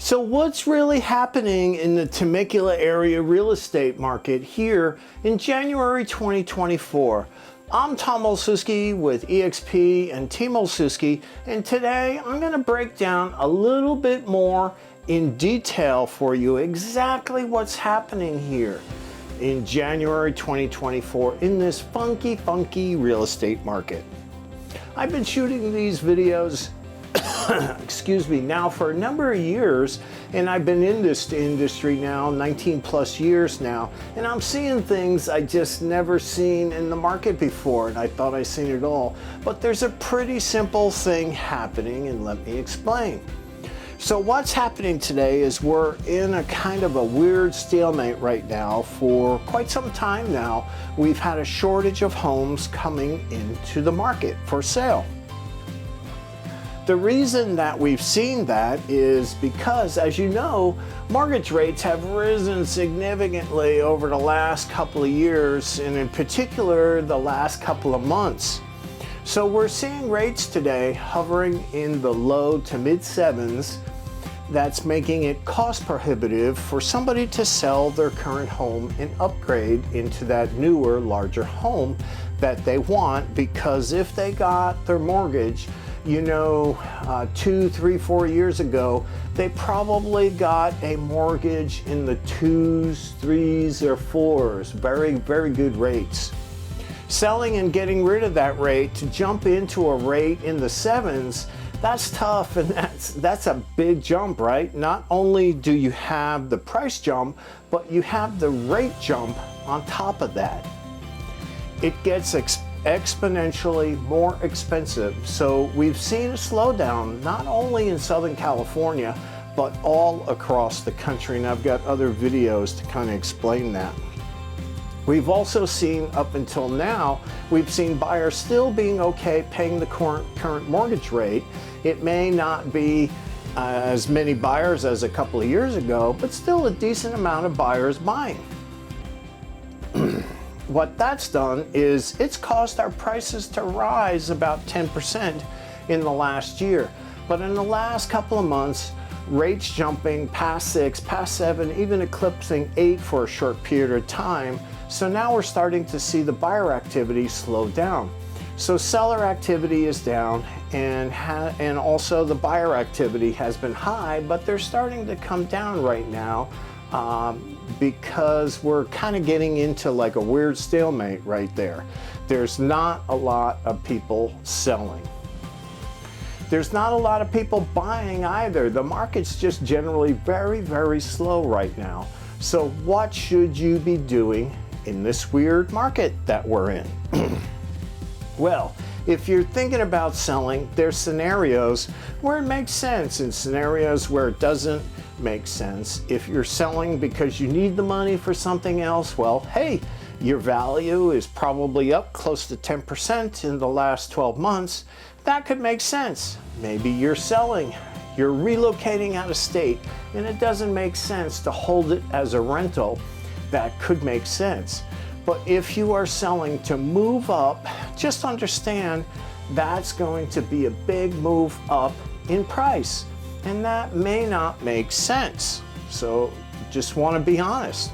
So what's really happening in the Temecula area real estate market here in January 2024? I'm Tom Olsewski with eXp and Team Olsewski, and today I'm going to break down a little bit more in detail for you exactly what's happening here in January 2024 in this funky real estate market. I've been shooting these videos excuse me, now for a number of years, and I've been in this industry now 19 plus years now, and I'm seeing things I just never seen in the market before, and I thought I seen it all. But there's a pretty simple thing happening, and let me explain. So what's happening today is we're in a kind of a weird stalemate right now. For quite some time now, we've had a shortage of homes coming into the market for sale. The reason that we've seen that is because, as you know, mortgage rates have risen significantly over the last couple of years, and in particular the last couple of months. So we're seeing rates today hovering in the low to mid sevens. That's making it cost prohibitive for somebody to sell their current home and upgrade into that newer, larger home that they want, because if they got their mortgage, you know, 2, 3, 4 years ago, they probably got a mortgage in the 2s, 3s, or 4s, very good rates. Selling and getting rid of that rate to jump into a rate in the 7s, that's tough, and that's a big jump, right? Not only do you have the price jump, but you have the rate jump on top of that. It gets exponentially more expensive. So we've seen a slowdown not only in Southern California, but all across the country, and I've got other videos to kind of explain that. We've also seen, up until now, we've seen buyers still being okay paying the current mortgage rate. It may not be as many buyers as a couple of years ago, but still a decent amount of buyers buying. What that's done is it's caused our prices to rise about 10% in the last year. But in the last couple of months, rates jumping past 6, past 7, even eclipsing 8 for a short period of time. So now we're starting to see the buyer activity slow down. So seller activity is down, and also the buyer activity has been high, but they're starting to come down right now. Because we're kind of getting into like a weird stalemate right there. There's not a lot of people selling. There's not a lot of people buying either. The market's just generally very slow right now. So what should you be doing in this weird market that we're in? Well, if you're thinking about selling, there's scenarios where it makes sense and scenarios where it doesn't make sense. If you're selling because you need the money for something else, well, hey, your value is probably up close to 10% in the last 12 months. That could make sense. Maybe you're selling, you're relocating out of state, and it doesn't make sense to hold it as a rental. That could make sense. But if you are selling to move up, just understand that's going to be a big move up in price. And that may not make sense. So just want to be honest.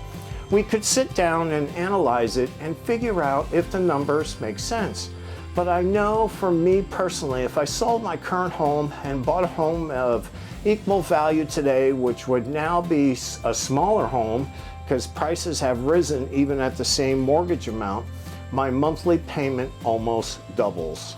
We could sit down and analyze it and figure out if the numbers make sense. But I know for me personally, if I sold my current home and bought a home of equal value today, which would now be a smaller home because prices have risen even at the same mortgage amount, my monthly payment almost doubles.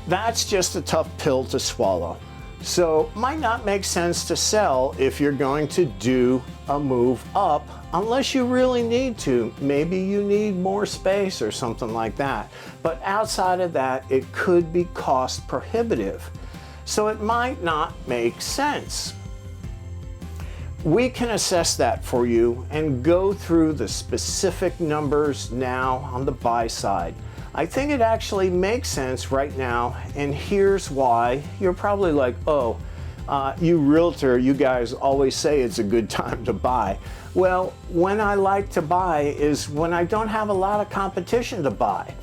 That's just a tough pill to swallow. So might not make sense to sell if you're going to do a move up, unless you really need to. Maybe you need more space or something like that. But outside of that, it could be cost prohibitive. So it might not make sense. We can assess that for you and go through the specific numbers now on the buy side. I think it actually makes sense right now, and here's why. You're probably like, oh, you realtor, you guys always say it's a good time to buy. Well, when I like to buy is when I don't have a lot of competition to buy.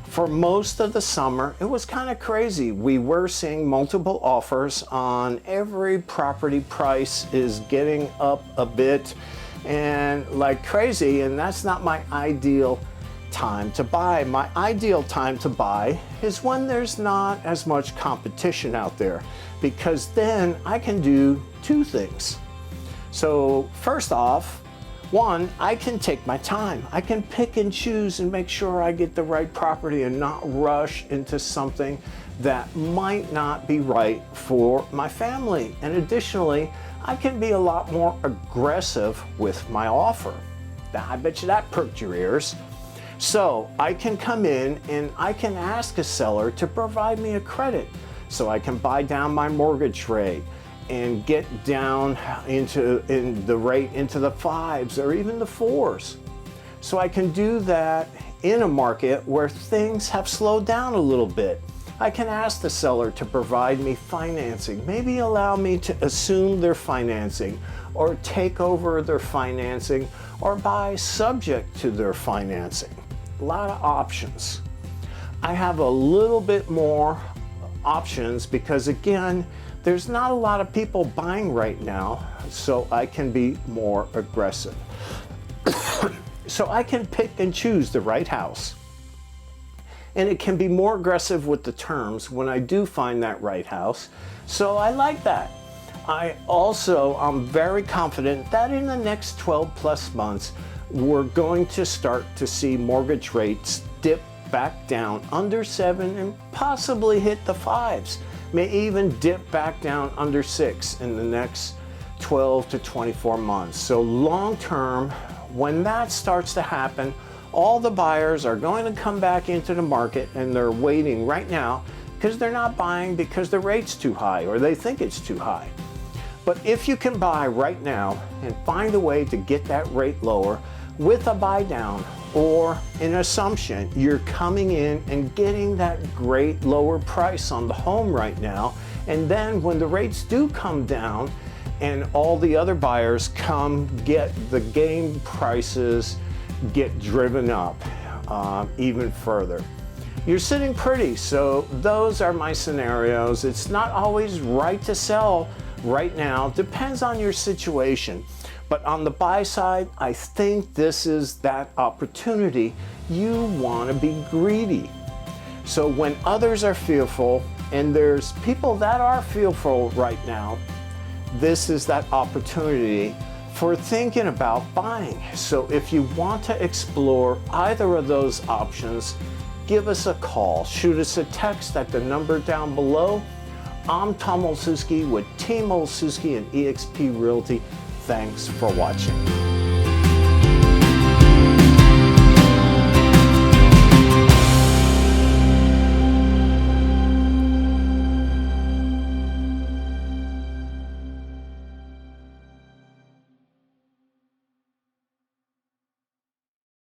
For most of the summer, it was kind of crazy. We were seeing multiple offers on every property. Price is getting up a bit and like crazy, and that's not my ideal time to buy. My ideal time to buy is when there's not as much competition out there, because then I can do two things. So first off, one, I can take my time. I can pick and choose and make sure I get the right property and not rush into something that might not be right for my family. And additionally, I can be a lot more aggressive with my offer. I bet you that perked your ears. So I can come in and I can ask a seller to provide me a credit so I can buy down my mortgage rate and get down in the rate into the 5s or even the 4s. So I can do that in a market where things have slowed down a little bit. I can ask the seller to provide me financing, maybe allow me to assume their financing or take over their financing or buy subject to their financing. A lot of options. I have a little bit more options because, again, there's not a lot of people buying right now, so I can be more aggressive. So I can pick and choose the right house. And it can be more aggressive with the terms when I do find that right house. So I like that. I'm very confident that in the next 12 plus months, we're going to start to see mortgage rates dip back down under 7 and possibly hit the 5s. May even dip back down under 6 in the next 12 to 24 months. So long term, when that starts to happen, all the buyers are going to come back into the market, and they're waiting right now because they're not buying because the rate's too high or they think it's too high. But if you can buy right now and find a way to get that rate lower with a buy down or an assumption, you're coming in and getting that great lower price on the home right now. And then when the rates do come down and all the other buyers come, get the game prices get driven up even further. You're sitting pretty. So those are my scenarios. It's not always right to sell right now. Depends on your situation. But on the buy side, I think this is that opportunity. You want to be greedy. So when others are fearful, and there's people that are fearful right now, this is that opportunity for thinking about buying. So if you want to explore either of those options, give us a call. Shoot us a text at the number down below. I'm Tom Olsewski with Team Olsewski and eXp Realty. Thanks for watching.